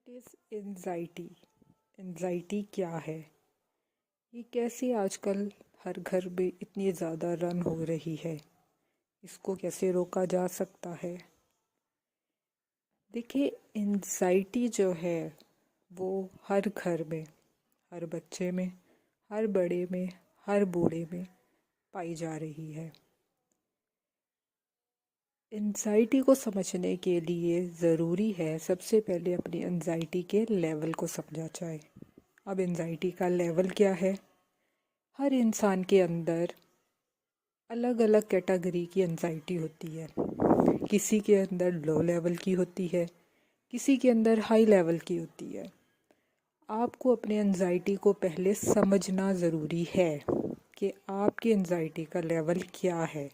What is anxiety? Anxiety क्या है? ये कैसे आजकल हर घर में इतनी ज़्यादा रन हो रही है? इसको कैसे रोका जा सकता है? देखिए, एंजाइटी जो है वो हर घर में, हर बच्चे में, हर बड़े में, हर बूढ़े में पाई जा रही है। एंजाइटी को समझने के लिए ज़रूरी है सबसे पहले अपनी एंजाइटी के लेवल को समझा जाए। अब एंजाइटी का लेवल क्या है? हर इंसान के अंदर अलग अलग कैटेगरी की एंजाइटी होती है। किसी के अंदर लो लेवल की होती है, किसी के अंदर हाई लेवल की होती है। आपको अपने एंजाइटी को पहले समझना ज़रूरी है कि आपकी एंजाइटी का लेवल क्या है।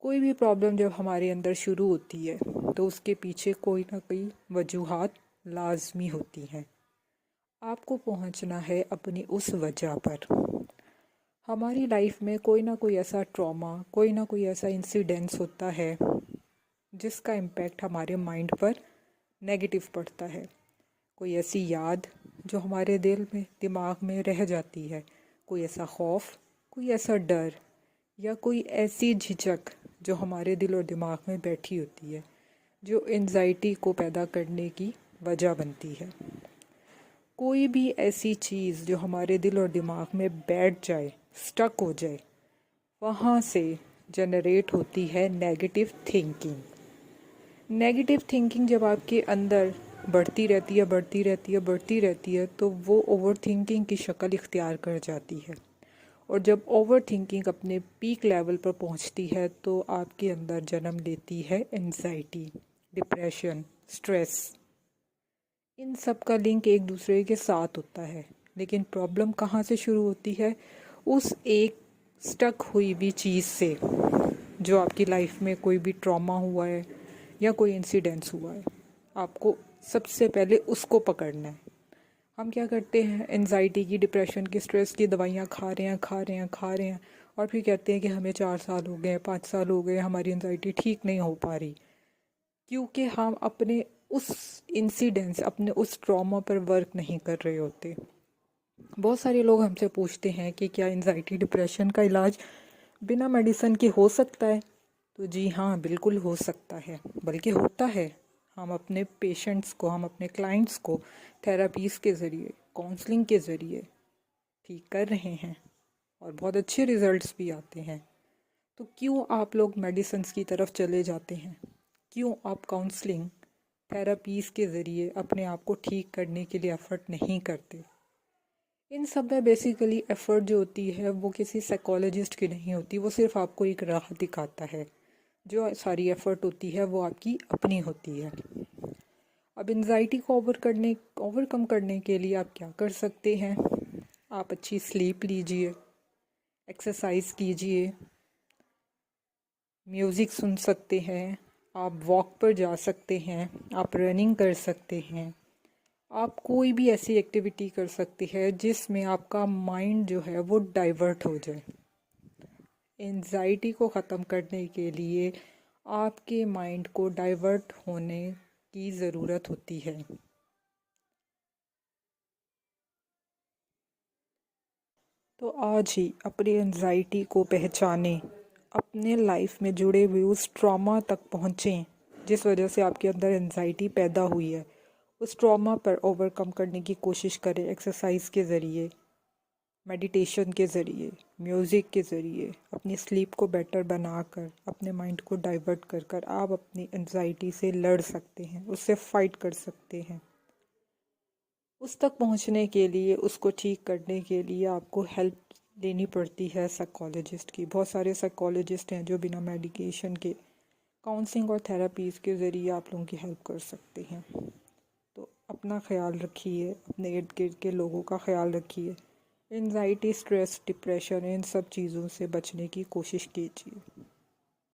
कोई भी प्रॉब्लम जब हमारे अंदर शुरू होती है तो उसके पीछे कोई ना कोई वजूहात लाजमी होती हैं। आपको पहुंचना है अपनी उस वजह पर। हमारी लाइफ में कोई ना कोई ऐसा ट्रॉमा, कोई ना कोई ऐसा इंसिडेंस होता है जिसका इम्पैक्ट हमारे माइंड पर नेगेटिव पड़ता है। कोई ऐसी याद जो हमारे दिल में, दिमाग में रह जाती है। कोई ऐसा खौफ, कोई ऐसा डर या कोई ऐसी झिझक जो हमारे दिल और दिमाग में बैठी होती है, जो एंजाइटी को पैदा करने की वजह बनती है। कोई भी ऐसी चीज़ जो हमारे दिल और दिमाग में बैठ जाए, स्टक हो जाए, वहाँ से जनरेट होती है नेगेटिव थिंकिंग। नेगेटिव थिंकिंग जब आपके अंदर बढ़ती रहती है, बढ़ती रहती है, बढ़ती रहती है, तो वो ओवर थिंकिंग की शक्ल इख्तियार कर जाती है। और जब ओवर थिंकिंग अपने पीक लेवल पर पहुंचती है तो आपके अंदर जन्म लेती है एंजाइटी, डिप्रेशन, स्ट्रेस। इन सब का लिंक एक दूसरे के साथ होता है। लेकिन प्रॉब्लम कहाँ से शुरू होती है? उस एक स्टक हुई हुई चीज़ से, जो आपकी लाइफ में कोई भी ट्रॉमा हुआ है या कोई इंसिडेंस हुआ है। आपको सबसे पहले उसको पकड़ना है। हम क्या करते हैं, एनजाइटी की, डिप्रेशन की, स्ट्रेस की दवाइयाँ खा रहे हैं और फिर कहते हैं कि हमें 4 साल हो गए, 5 साल हो गए, हमारी एनजाइटी ठीक नहीं हो पा रही। क्योंकि हम अपने उस इंसिडेंस, अपने उस ट्रॉमा पर वर्क नहीं कर रहे होते। बहुत सारे लोग हमसे पूछते हैं कि क्या एनजाइटी डिप्रेशन का इलाज बिना मेडिसिन के हो सकता है? तो जी हाँ, बिल्कुल हो सकता है, बल्कि होता है। हम अपने पेशेंट्स को, हम अपने क्लाइंट्स को थेरापीज़ के ज़रिए, काउंसलिंग के ज़रिए ठीक कर रहे हैं और बहुत अच्छे रिजल्ट्स भी आते हैं। तो क्यों आप लोग मेडिसिन्स की तरफ चले जाते हैं? क्यों आप काउंसलिंग, थेरापीज़ के ज़रिए अपने आप को ठीक करने के लिए एफ़र्ट नहीं करते? इन सब में बेसिकली एफ़र्ट जो होती है वो किसी साइकोलॉजिस्ट की नहीं होती, वो सिर्फ आपको एक राह दिखाता है। जो सारी एफ़र्ट होती है वो आपकी अपनी होती है। अब एंजाइटी को ओवरकम करने के लिए आप क्या कर सकते हैं? आप अच्छी स्लीप लीजिए, एक्सरसाइज कीजिए, म्यूज़िक सुन सकते हैं, आप वॉक पर जा सकते हैं, आप रनिंग कर सकते हैं, आप कोई भी ऐसी एक्टिविटी कर सकते हैं जिसमें आपका माइंड जो है वो डाइवर्ट हो जाए। एंजाइटी को ख़त्म करने के लिए आपके माइंड को डाइवर्ट होने की ज़रूरत होती है। तो आज ही अपनी एंजाइटी को पहचानें, अपने लाइफ में जुड़े हुए उस ट्रॉमा तक पहुँचें जिस वजह से आपके अंदर एंजाइटी पैदा हुई है। उस ट्रॉमा पर ओवरकम करने की कोशिश करें एक्सरसाइज के ज़रिए, मेडिटेशन के ज़रिए, म्यूज़िक के ज़रिए। अपनी स्लीप को बेटर बनाकर, अपने माइंड को डाइवर्ट कर कर आप अपनी एंजाइटी से लड़ सकते हैं, उससे फ़ाइट कर सकते हैं। उस तक पहुंचने के लिए, उसको ठीक करने के लिए आपको हेल्प लेनी पड़ती है साइकोलॉजिस्ट की। बहुत सारे साइकोलॉजिस्ट हैं जो बिना मेडिकेशन के काउंसलिंग और थेरापीज़ के ज़रिए आप लोगों की हेल्प कर सकते हैं। तो अपना ख्याल रखिए, अपने इर्द गिर्द के लोगों का ख्याल रखिए। एंजाइटी, स्ट्रेस, डिप्रेशन, इन सब चीज़ों से बचने की कोशिश कीजिए।